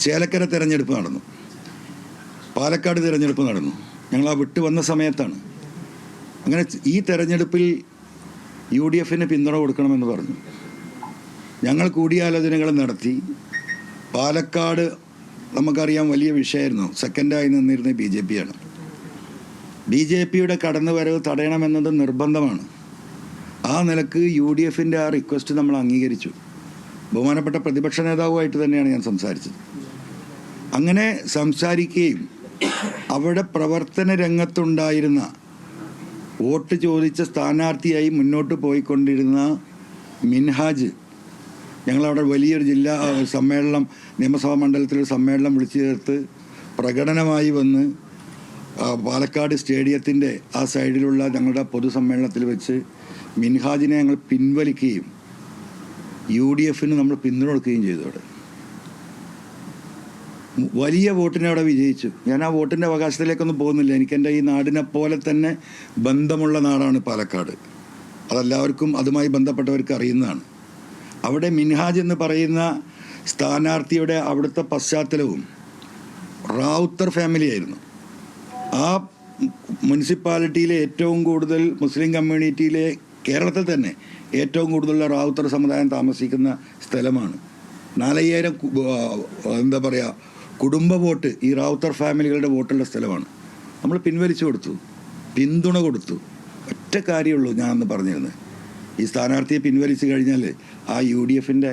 ചേലക്കര തിരഞ്ഞെടുപ്പ് നടന്നു, പാലക്കാട് തിരഞ്ഞെടുപ്പ് നടന്നു. ഞങ്ങൾ ആ വിട്ട് വന്ന സമയത്താണ്. അങ്ങനെ ഈ തെരഞ്ഞെടുപ്പിൽ UDFന് പിന്തുണ കൊടുക്കണമെന്ന് പറഞ്ഞു. ഞങ്ങൾ കൂടിയാലോചനകൾ നടത്തി. പാലക്കാട് നമുക്കറിയാം വലിയ വിഷയമായിരുന്നു. സെക്കൻഡായി നിന്നിരുന്ന BJP ആണ്. BJPയുടെ കടന്നുവരവ് തടയണമെന്നത് നിർബന്ധമാണ്. ആ നിലക്ക് UDFൻ്റെ ആ റിക്വസ്റ്റ് നമ്മൾ അംഗീകരിച്ചു. ബഹുമാനപ്പെട്ട പ്രതിപക്ഷ നേതാവുമായിട്ട് തന്നെയാണ് ഞാൻ സംസാരിച്ചത്. അങ്ങനെ സംസാരിക്കുകയും അവിടെ പ്രവർത്തന രംഗത്തുണ്ടായിരുന്ന വോട്ട് ചോദിച്ച സ്ഥാനാർത്ഥിയായി മുന്നോട്ട് പോയിക്കൊണ്ടിരുന്ന മിൻഹാജ്, ഞങ്ങളവിടെ വലിയൊരു ജില്ലാ സമ്മേളനം, നിയമസഭാ മണ്ഡലത്തിലൊരു സമ്മേളനം വിളിച്ചു ചേർത്ത് പ്രകടനമായി വന്ന് പാലക്കാട് സ്റ്റേഡിയത്തിൻ്റെ ആ സൈഡിലുള്ള ഞങ്ങളുടെ പൊതുസമ്മേളനത്തിൽ വെച്ച് മിൻഹാജിനെ ഞങ്ങൾ പിൻവലിക്കുകയും UDFന് നമ്മൾ പിന്തുണ കൊടുക്കുകയും ചെയ്തു. അവിടെ വലിയ വോട്ടിനെ അവിടെ വിജയിച്ചു. ഞാൻ ആ വോട്ടിൻ്റെ അവകാശത്തിലേക്കൊന്നും പോകുന്നില്ല. എനിക്കെൻ്റെ ഈ നാടിനെ പോലെ തന്നെ ബന്ധമുള്ള നാടാണ് പാലക്കാട്. അതെല്ലാവർക്കും അതുമായി ബന്ധപ്പെട്ടവർക്ക് അറിയുന്നതാണ്. അവിടെ മിൻഹാജ് എന്ന് പറയുന്ന സ്ഥാനാർത്ഥിയുടെ അവിടുത്തെ പശ്ചാത്തലവും റാവുത്തർ ഫാമിലിയായിരുന്നു. ആ മുനിസിപ്പാലിറ്റിയിലെ ഏറ്റവും കൂടുതൽ മുസ്ലിം കമ്മ്യൂണിറ്റിയിലെ കേരളത്തിൽ തന്നെ ഏറ്റവും കൂടുതലുള്ള റാവുത്തർ സമുദായം താമസിക്കുന്ന സ്ഥലമാണ്. 4000 എന്താ പറയുക കുടുംബ വോട്ട് ഈ റാവുത്തർ ഫാമിലികളുടെ വോട്ടുള്ള സ്ഥലമാണ്. നമ്മൾ പിൻവലിച്ചു കൊടുത്തു, പിന്തുണ കൊടുത്തു. ഒറ്റ കാര്യമുള്ളൂ ഞാനന്ന് പറഞ്ഞിരുന്നത്, ഈ സ്ഥാനാർത്ഥിയെ പിൻവലിച്ചു കഴിഞ്ഞാൽ ആ UDFൻ്റെ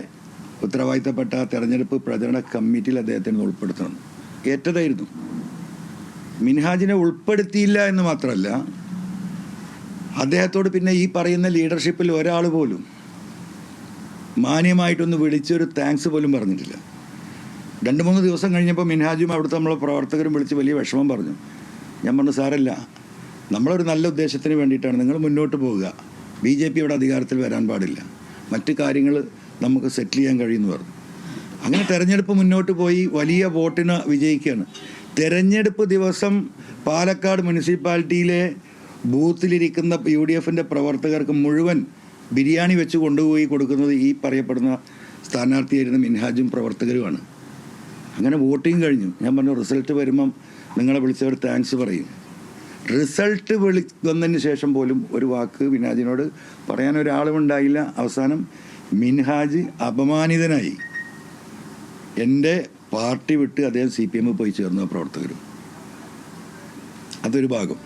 ഉത്തരവാദിത്തപ്പെട്ട തെരഞ്ഞെടുപ്പ് പ്രചരണ കമ്മിറ്റിയിൽ അദ്ദേഹത്തിന് ഉൾപ്പെടുത്തണം. ഏറ്റതായിരുന്നു. മിൻഹാജിനെ ഉൾപ്പെടുത്തിയില്ല എന്ന് മാത്രമല്ല, അദ്ദേഹത്തോട് പിന്നെ ഈ പറയുന്ന ലീഡർഷിപ്പിൽ ഒരാൾ പോലും മാന്യമായിട്ടൊന്ന് വിളിച്ചൊരു താങ്ക്സ് പോലും പറഞ്ഞിട്ടില്ല. 2-3 ദിവസം കഴിഞ്ഞപ്പോൾ മിൻഹാജും അവിടുത്തെ നമ്മളെ പ്രവർത്തകരും വിളിച്ച് വലിയ വിഷമം പറഞ്ഞു. ഞാൻ പറഞ്ഞു, സാരല്ല, നമ്മളൊരു നല്ല ഉദ്ദേശത്തിന് വേണ്ടിയിട്ടാണ്, നിങ്ങൾ മുന്നോട്ട് പോവുക. BJP ഇവിടെ അധികാരത്തിൽ വരാൻ പാടില്ല, മറ്റ് കാര്യങ്ങൾ നമുക്ക് സെറ്റിൽ ചെയ്യാൻ കഴിയുമെന്ന് പറഞ്ഞു. അങ്ങനെ തെരഞ്ഞെടുപ്പ് മുന്നോട്ട് പോയി വലിയ വോട്ടിന് വിജയിക്കുകയാണ്. തെരഞ്ഞെടുപ്പ് ദിവസം പാലക്കാട് മുനിസിപ്പാലിറ്റിയിലെ ബൂത്തിലിരിക്കുന്ന UDFൻ്റെ പ്രവർത്തകർക്ക് മുഴുവൻ ബിരിയാണി വെച്ച് കൊണ്ടുപോയി കൊടുക്കുന്നത് ഈ പറയപ്പെടുന്ന സ്ഥാനാർത്ഥിയായിരുന്ന മിൻഹാജും പ്രവർത്തകരുമാണ്. അങ്ങനെ വോട്ടിങ് കഴിഞ്ഞു. ഞാൻ പറഞ്ഞു, റിസൾട്ട് വരുമ്പം നിങ്ങളെ വിളിച്ചവർ താങ്ക്സ് പറയും. റിസൾട്ട് വന്നതിന് ശേഷം പോലും ഒരു വാക്ക് മിൻഹാജിനോട് പറയാൻ ഒരാളും ഉണ്ടായില്ല. അവസാനം മിൻഹാജ് അപമാനിതനായി. എൻ്റെ പാർട്ടി വിട്ട് അദ്ദേഹം CPM പോയി ചേർന്ന പ്രവർത്തകരും. അതൊരു ഭാഗം.